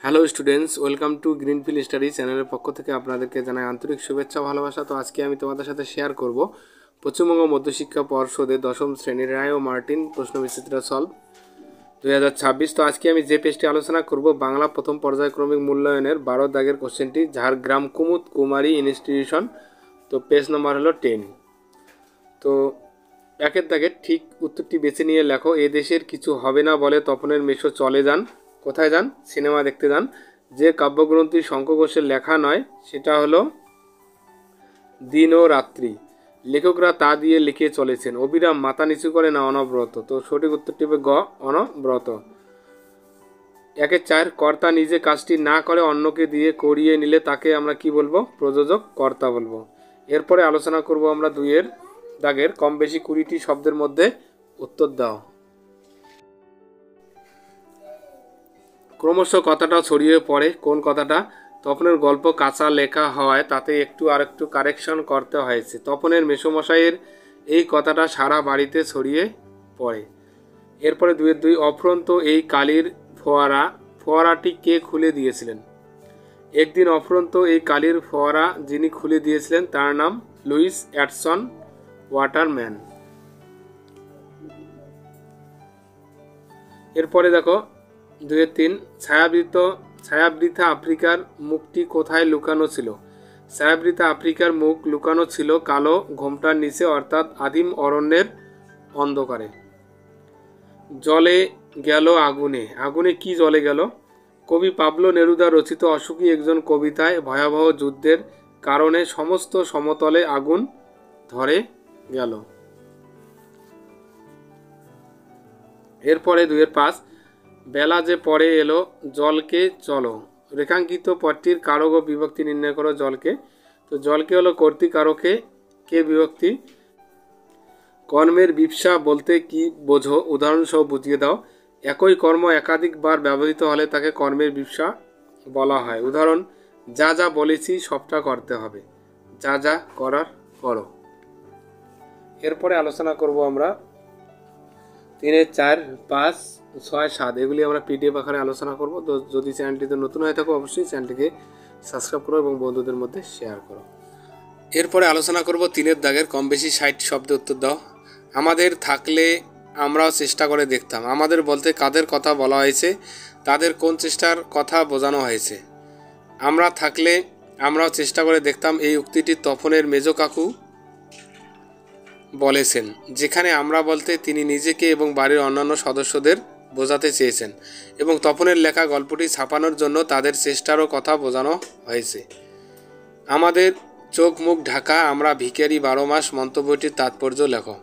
Hello students, welcome to greenfield study চ্যানেলের পক্ষ থেকে আপনাদেরকে জানাই আন্তরিক শুভেচ্ছা ভালোবাসা। তো আজকে আমি তোমাদের সাথে শেয়ার করব পশ্চিমবঙ্গ মধ্যশিক্ষা পর্ষদের দশম শ্রেণীর রায় ও মার্টিন প্রশ্নবিচিত্র সলভ 2026। তো আজকে আমি যে পেজটি আলোচনা করব বাংলা প্রথম পর্যায়ক্রমিক মূল্যায়নের 12 দাগের কোশ্চেনটি, ঝাড়গ্রাম কুমুদ কুমারী ইনস্টিটিউশন। তো পেজ নাম্বার হলো 10। তো একের দাগের ঠিক উত্তরটি বেছে নিয়ে লেখো। এ দেশের কিছু হবে না বলে তপনের মেশো চলে যান। কোথায় যান? সিনেমা দেখতে যান। যে কাব্যগ্রন্থি শঙ্খ ঘোষের লেখা নয় সেটা হলো দিন ও রাত্রি, লেখকরা তা দিয়ে লিখে চলেছেন। অবিরাম মাথা নিচু করে না অনব্রত। তো সঠিক উত্তরটি হবে গ, অনব্রত। 1-4, কর্তা নিজে কাজটি না করে অন্যকে দিয়ে করিয়ে নিলে তাকে আমরা কি বলবো? প্রযোজক কর্তা বলবো। এরপরে আলোচনা করব আমরা 2-এর দাগের কম বেশি 20টি শব্দের মধ্যে উত্তর দাও। ক্রমশ কথাটা ছড়িয়ে পড়ে। কোন কথাটা? তপনের গল্প কাঁচা লেখা হওয়ায় তাতে একটু আর একটু কারেকশন করতে হয়েছে। তপনের মেসোমশাইয়ের এই কথাটা সারা বাড়িতে ছড়িয়ে পড়ে। এরপরে 2-2, অফুরন্ত এই কালির ফোয়ারাটি কে খুলে দিয়েছিলেন? একদিন অফুরন্ত এই কালির ফোয়ারা যিনি খুলে দিয়েছিলেন তার নাম লুইস অ্যাডসন ওয়াটারম্যান। এরপরে দেখো 2-3, ছায়াবৃথা আফ্রিকার মুখটি কোথায় লুকানো ছিল? ছায়াবৃথা আফ্রিকার মুখ লুকানো ছিল কালো ঘোমটার নিচে, অর্থাৎ আদিম অরণ্যের অন্ধকারে। জলে গেল আগুনে। আগুনে কি জ্বলে গেল? কবি পাবলো নেরুদা রচিত অসুখী একজন কবিতায় ভয়াবহ যুদ্ধের কারণে সমস্ত সমতলে আগুন ধরে গেল। এরপরে 2-5, বেলা যে পরে এলো জলকে চলো। রেখাঙ্কিত পদটির কারক ও বিভক্তি নির্ণয় করো। জলকে, তো জলকে হলো কর্তৃকারকে, কে বিভক্তি। কর্মের বিপসা বলতে কি বোঝো? উদাহরণ সহ বুঝিয়ে দাও। একই কর্ম একাধিকবার ব্যবহৃত হলে তাকে কর্মের বিপসা বলা হয়। উদাহরণ, যা যা বলেছি সবটা করতে হবে। যা যা করার করো। এরপরে আলোচনা করব আমরা 3-4, 5, 6, 7 এগুলি আমরা পিডিএফ আকারে আলোচনা করব। তো যদি চ্যানেলটিতে নতুন হয়ে থাকো অবশ্যই চ্যানেলটিকে সাবস্ক্রাইব করো এবং বন্ধুদের মধ্যে শেয়ার করো। এরপরে আলোচনা করব 3-এর দাগের কম বেশি 60 শব্দে উত্তর দাও। আমাদের থাকলে আমরাও চেষ্টা করে দেখতাম। আমাদের বলতে কাদের কথা বলা হয়েছে? তাদের কোন চেষ্টার কথা বোঝানো হয়েছে? আমরা থাকলে আমরাও চেষ্টা করে দেখতাম, এই উক্তিটি তপনের মেজো কাকু বলেছেন। যেখানে আমরা বলতে তিনি নিজেকে এবং বাড়ির অন্যান্য সদস্যদের বোঝাতে চেয়েছেন এবং তপনের লেখা গল্পটি ছাপানোর জন্য তাদের চেষ্টারও কথা বোঝানো হয়েছে। আমাদের চোখ মুখ ঢাকা, আমরা ভিখারি 12 মাস মন্তব্যটির তাৎপর্য লেখো।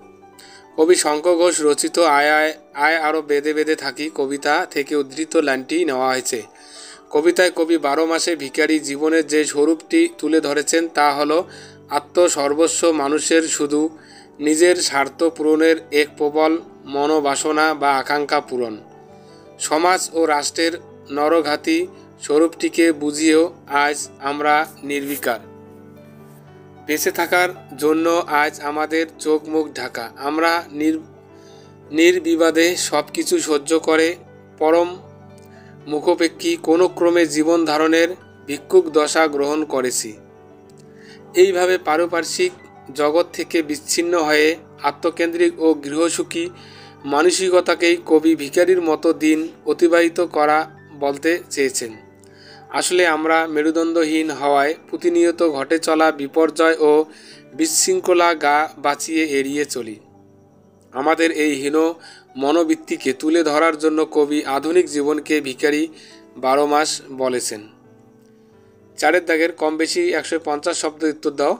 কবি শঙ্খ ঘোষ রচিত আয় আয় আয় আরও বেঁধে বেঁধে থাকি কবিতা থেকে উদ্ধৃত লাইনটি নেওয়া হয়েছে। কবিতায় কবি 12 মাসে ভিখারি জীবনের যে স্বরূপটি তুলে ধরেছেন তা হলো আত্মসর্বস্ব, মানুষের শুধু নিজের স্বার্থ পূরণের এক প্রবল মনোবাসনা বা আকাঙ্ক্ষা পূরণ। সমাজ ও রাষ্ট্রের নরঘাতী স্বরূপটিকে বুঝিয়েও আজ আমরা নির্বিকার। বেঁচে থাকার জন্য আজ আমাদের চোখ মুখ ঢাকা। আমরা নির্বিবাদে সব কিছু সহ্য করে পরম মুখোপেক্ষী কোনো ক্রমে জীবন ধারণের ভিক্ষুক দশা গ্রহণ করেছি। এইভাবে পারিপার্শ্বিক জগৎ থেকে বিচ্ছিন্ন হয়ে আত্মকেন্দ্রিক ও গৃহসুখী মানসিকতাকেই কবি ভিখারির মতো দিন অতিবাহিত করা বলতে চেয়েছেন। আসলে আমরা মেরুদণ্ডহীন হওয়ায় প্রতিনিয়ত ঘটে চলা বিপর্যয় ও বিশৃঙ্খলা গা বাঁচিয়ে এড়িয়ে চলি। আমাদের এই হীন মনোবৃত্তিকে তুলে ধরার জন্য কবি আধুনিক জীবনকে ভিখারি 12 মাস বলেছেন। 4-এর দাগের কম বেশি 150 শব্দ উত্তর দাও।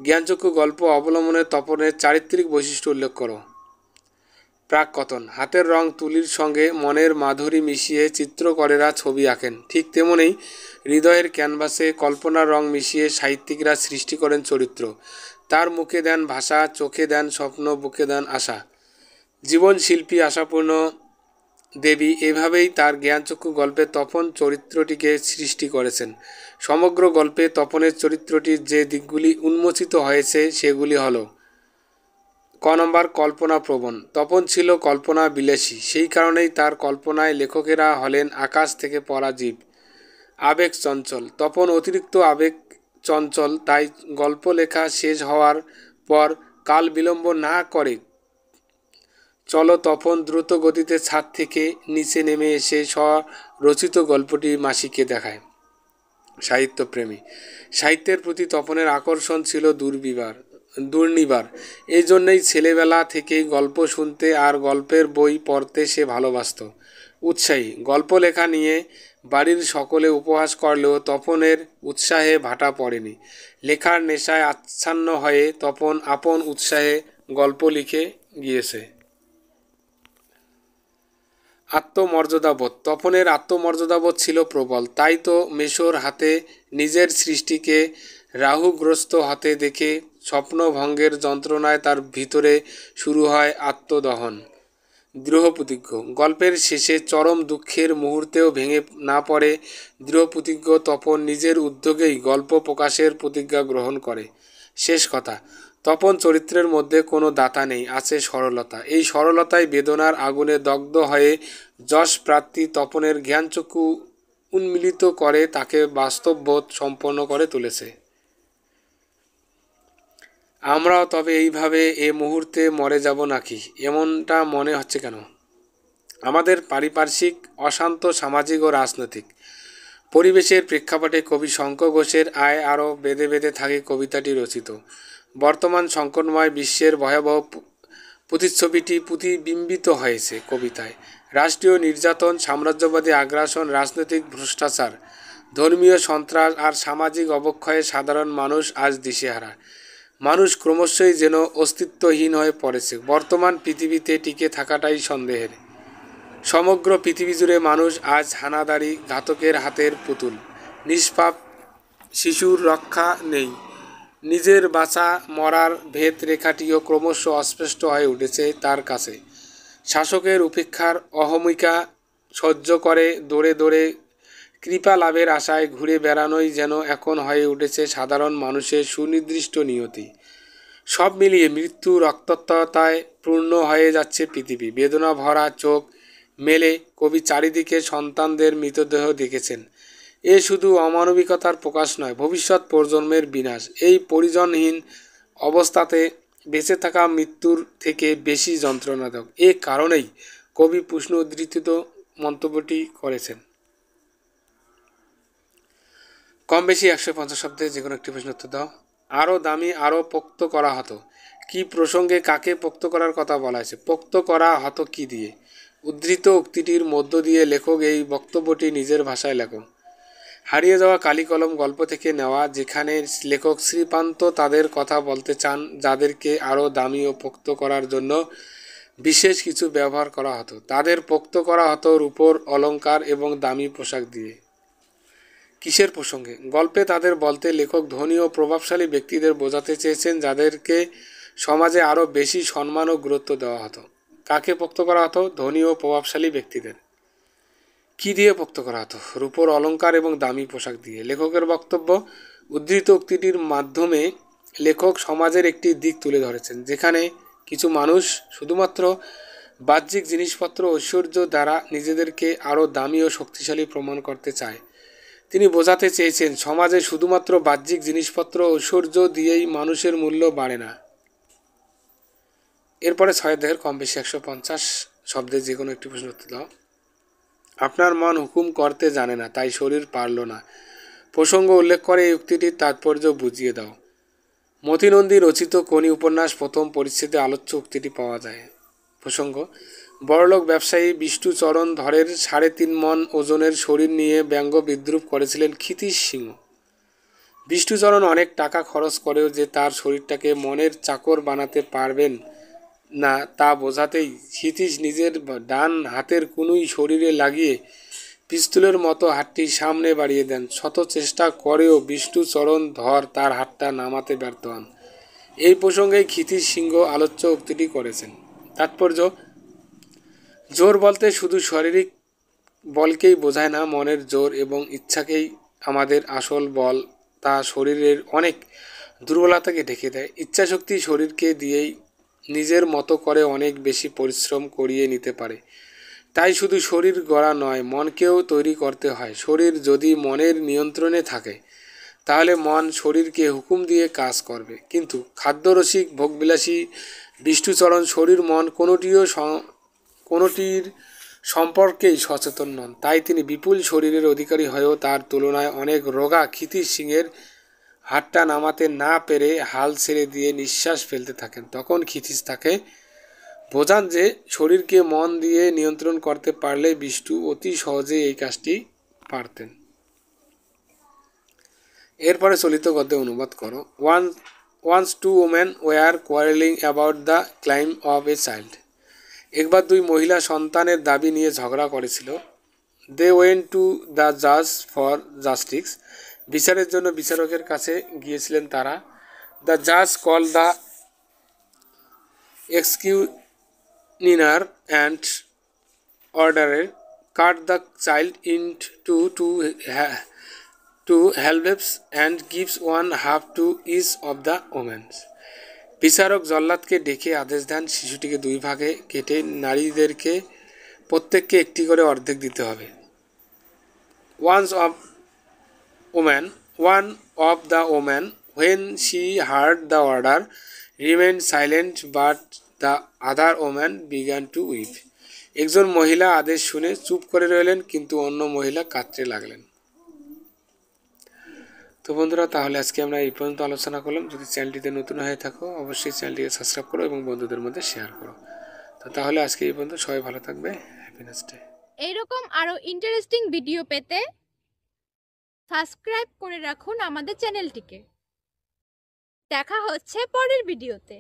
জ্ঞানচক্ষু গল্প অবলম্বনে তপনের চারিত্রিক বৈশিষ্ট্য উল্লেখ করো। প্রাককথন, হাতের রং তুলির সঙ্গে মনের মাধুরী মিশিয়ে চিত্রকরেরা ছবি আঁকেন, ঠিক তেমনই হৃদয়ের ক্যানভাসে কল্পনার রং মিশিয়ে সাহিত্যিকরা সৃষ্টি করেন চরিত্র। তার মুখে দেন ভাষা, চোখে দেন স্বপ্ন, বুকে দেন আশা। জীবন শিল্পী আশাপূর্ণ দেবী এভাবেই তার জ্ঞানচক্ষু গল্পে তপন চরিত্রটিকে সৃষ্টি করেছেন। সমগ্র গল্পে তপনের চরিত্রটির যে দিকগুলি উন্মোচিত হয়েছে সেগুলি হলো: ক নম্বর, কল্পনাপ্রবণ। তপন ছিল কল্পনা বিলাসী, সেই কারণেই তার কল্পনায় লেখকেরা হলেন আকাশ থেকে পড়া জীব। আবেগ চঞ্চল। তপন অতিরিক্ত আবেগ চঞ্চল, তাই গল্প লেখা শেষ হওয়ার পর কাল বিলম্ব না করে চলো তপন দ্রুত গতিতে ছাদ থেকে নিচে নেমে এসে স্বরচিত গল্পটি মাসিকে দেখায়। সাহিত্যপ্রেমী। সাহিত্যের প্রতি তপনের আকর্ষণ ছিল দুর্নিবার। এই জন্যই ছেলেবেলা থেকেই গল্প শুনতে আর গল্পের বই পড়তে সে ভালোবাসত। উৎসাহী। গল্প লেখা নিয়ে বাড়ির সকলে উপহাস করলেও তপনের উৎসাহে ভাটা পড়েনি। লেখার নেশায় আচ্ছন্ন হয়ে তপন আপন উৎসাহে গল্প লিখে গিয়েছে। আত্মমর্যাদাবোধ। তপনের আত্মমর্যাদাবোধ ছিল প্রবল, তাই তো মেশোর হাতে নিজের সৃষ্টিকে রাহুগ্রস্ত হতে দেখে স্বপ্নভঙ্গের যন্ত্রণায় তার ভিতরে শুরু হয় আত্মদহন। দৃঢ়প্রতিজ্ঞ। গল্পের শেষে চরম দুঃখের মুহূর্তেও ভেঙে না পড়ে দৃঢ়প্রতিজ্ঞ তপন নিজের উদ্যোগেই গল্প প্রকাশের প্রতিজ্ঞা গ্রহণ করে। শেষ কথা, তপন চরিত্রের মধ্যে কোনো দাতা নেই, আছে সরলতা। এই সরলতাই বেদনার আগুনে দগ্ধ হয়ে যশ প্রার্থী তপনের জ্ঞানচক্ষু উন্মিলিত করে তাকে বাস্তববোধ সম্পন্ন করে তুলেছে। আমরাও তবে এইভাবে এ মুহূর্তে মরে যাব নাকি, এমনটা মনে হচ্ছে কেন? আমাদের পারিপার্শ্বিক অশান্ত সামাজিক ও রাজনৈতিক পরিবেশের প্রেক্ষাপটে কবি শঙ্খ ঘোষের আয় আরও বেঁধে বেঁধে থাকে কবিতাটি রচিত। বর্তমান সংকটময় বিশ্বের ভয়াবহ প্রতিচ্ছবিটি প্রতিবিম্বিত হয়েছে কবিতায়। রাষ্ট্রীয় নির্যাতন, সাম্রাজ্যবাদী আগ্রাসন, রাজনৈতিক ভ্রষ্টাচার, ধর্মীয় সন্ত্রাস আর সামাজিক অবক্ষয়ে সাধারণ মানুষ আজ দিশেহারা। মানুষ ক্রমশই যেন অস্তিত্বহীন হয়ে পড়েছে। বর্তমান পৃথিবীতে টিকে থাকাটাই সন্দেহের। সমগ্র পৃথিবী জুড়ে মানুষ আজ হানাদারি ঘাতকের হাতের পুতুল। নিষ্পাপ শিশুর রক্ষা নেই। নিজের বাঁচা মরার ভেদ রেখাটিও ক্রমশ অস্পষ্ট হয়ে উঠেছে তার কাছে। শাসকের উপেক্ষার অহমিকা সহ্য করে দৌড়ে দৌড়ে কৃপা লাভের আশায় ঘুরে বেড়ানোই যেন এখন হয়ে উঠেছে সাধারণ মানুষের সুনির্দিষ্ট নিয়তি। সব মিলিয়ে মৃত্যু রক্তাক্ততায় পূর্ণ হয়ে যাচ্ছে পৃথিবী। বেদনা ভরা চোখ মেলে কবি চারিদিকে সন্তানদের মৃতদেহ দেখেছেন। এ শুধু অমানবিকতার প্রকাশ নয়, ভবিষ্যৎ প্রজন্মের বিনাশ। এই পরিজনহীন অবস্থাতে বেঁচে থাকা মৃত্যুর থেকে বেশি যন্ত্রণাদায়ক। এ কারণেই কবি প্রশ্ন উদ্ধৃত মন্তব্যটি করেছেন। কম বেশি 150 শব্দে যে কোনো একটি প্রশ্ন উত্তর দাও। আরও দামি, আরও পোক্ত করা হতো। কি প্রসঙ্গে কাকে পোক্ত করার কথা বলা হয়েছে? পোক্ত করা হতো কি দিয়ে? উদ্ধৃত উক্তিটির মধ্য দিয়ে লেখক এই বক্তব্যটি নিজের ভাষায় লেখেন। হারিয়ে যাওয়া কালিকলম গল্প থেকে নেওয়া, যেখানে লেখক শ্রীপান্ত তাদের কথা বলতে চান যাদেরকে আরও দামি ও পোক্ত করার জন্য বিশেষ কিছু ব্যবহার করা হতো। তাদের পোক্ত করা হতো রূপোর অলংকার এবং দামি পোশাক দিয়ে। কিসের প্রসঙ্গে? গল্পে তাদের বলতে লেখক ধনী ও প্রভাবশালী ব্যক্তিদের বোঝাতে চেয়েছেন যাদেরকে সমাজে আরও বেশি সম্মান ও গুরুত্ব দেওয়া হতো। কাকে পোক্ত করা হতো? ধনী ও প্রভাবশালী ব্যক্তিদের। কি দিয়ে পোক্ত করা হতো? রূপোর অলংকার এবং দামি পোশাক দিয়ে। লেখকের বক্তব্য, উদ্ধৃত উক্তিটির মাধ্যমে লেখক সমাজের একটি দিক তুলে ধরেছেন যেখানে কিছু মানুষ শুধুমাত্র বাহ্যিক জিনিসপত্র ঐশ্বর্য দ্বারা নিজেদেরকে আরও দামি ও শক্তিশালী প্রমাণ করতে চায়। তিনি বোঝাতে চেয়েছেন সমাজে শুধুমাত্র বাহ্যিক জিনিসপত্র ঐশ্বর্য দিয়েই মানুষের মূল্য বাড়ে না। এরপরে 6 অধ্যায়ের কম বেশি 150 শব্দে যে কোনো একটি প্রশ্ন উত্তর দাও। আপনার মন হুকুম করতে জানে না, তাই শরীর পারল না। প্রসঙ্গ উল্লেখ করে এই উক্তিটির তাৎপর্য বুঝিয়ে দাও। মতিনন্দী রচিত কোনি উপন্যাস প্রথম পরিচ্ছেদে আলোচ্য উক্তিটি পাওয়া যায়। প্রসঙ্গ, বড়লোক ব্যবসায়ী বিষ্ণুচরণ ধরের 3.5 মণ ওজনের শরীর নিয়ে ব্যঙ্গ বিদ্রুপ করেছিলেন ক্ষিতীশ সিংহ। বিষ্ণুচরণ অনেক টাকা খরচ করেও যে তার শরীরটাকে মনের চাকর বানাতে পারবেন না তা বোঝাতেই ক্ষিতীশ নিজের ডান হাতের কুনুই শরীরে লাগিয়ে পিস্তলের মতো হাতটি সামনে বাড়িয়ে দেন। শত চেষ্টা করেও বিষ্ণুচরণ ধর তার হাতটা নামাতে ব্যর্থ হন। এই প্রসঙ্গে ক্ষিতীশ সিংহ আলোচ্য উক্তিটি করেছেন। তাৎপর্য, জোর বলতে শুধু শারীরিক বলকেই বোঝায় না, মনের জোর এবং ইচ্ছাকেই আমাদের আসল বল। তা শরীরের অনেক দুর্বলতাকে ঢেকে দেয়। ইচ্ছাশক্তি শরীরকে দিয়েই নিজের মতো করে অনেক বেশি পরিশ্রম করিয়ে নিতে পারে। তাই শুধু শরীর গড়া নয়, মনকেও তৈরি করতে হয়। শরীর যদি মনের নিয়ন্ত্রণে থাকে তাহলে মন শরীরকে হুকুম দিয়ে কাজ করবে। কিন্তু খাদ্যরসিক, ভোগবিলাসী, বিষ্ণুচরণ শরীর মন কোনোটির সম্পর্কেই সচেতন নন। তাই তিনি বিপুল শরীরের অধিকারী হয়েও তার তুলনায় অনেক রোগা ক্ষিতিশ সিংহের হাতটা নামাতে না পেরে হাল ছেড়ে দিয়ে নিঃশ্বাস ফেলতে থাকেন। তখন ক্ষিতিশ তাকে বোঝান যে শরীরকে মন দিয়ে নিয়ন্ত্রণ করতে পারলে বিষ্ণু অতি সহজে এই কাজটি পারতেন। এরপরে চলিত গদ্যে অনুবাদ করো। Once two women were quarrelling about the claim of a child. একবার দুই মহিলা সন্তানের দাবি নিয়ে ঝগড়া করেছিল। দে ওয়েন্ট টু দ্য জাজ ফর জাস্টিস। বিচারের জন্য বিচারকের কাছে গিয়েছিলেন তারা। দ্য জাজ কল দ্য এক্সকিউনিনার অ্যান্ড অর্ডারের cut the child into two halves and gives one half to each of the women. বিচারক জল্লাদকে ডেকে আদেশ দেন শিশুটিকে দুই ভাগে কেটে নারীদেরকে প্রত্যেককে একটি করে অর্ধেক দিতে হবে। One of the women, when she heard the order, remained silent, but the other woman began to weep. একজন মহিলা আদেশ শুনে চুপ করে রইলেন, কিন্তু অন্য মহিলা কাঁদতে লাগলেন। তো বন্ধুরা, তাহলে আজকে আমরা এই পর্যন্ত আলোচনা করলাম। যদি চ্যানেলটিতে নতুন হয়ে থাকো অবশ্যই চ্যানেলটিকে সাবস্ক্রাইব করো এবং বন্ধুদের মধ্যে শেয়ার করো। তো তাহলে আজকে এই পর্যন্ত, সবাই ভালো থাকবে। Happiness day. এইরকম আরো ইন্টারেস্টিং ভিডিও পেতে সাবস্ক্রাইব করে রাখুন আমাদের চ্যানেলটিকে। দেখা হচ্ছে পরের ভিডিওতে।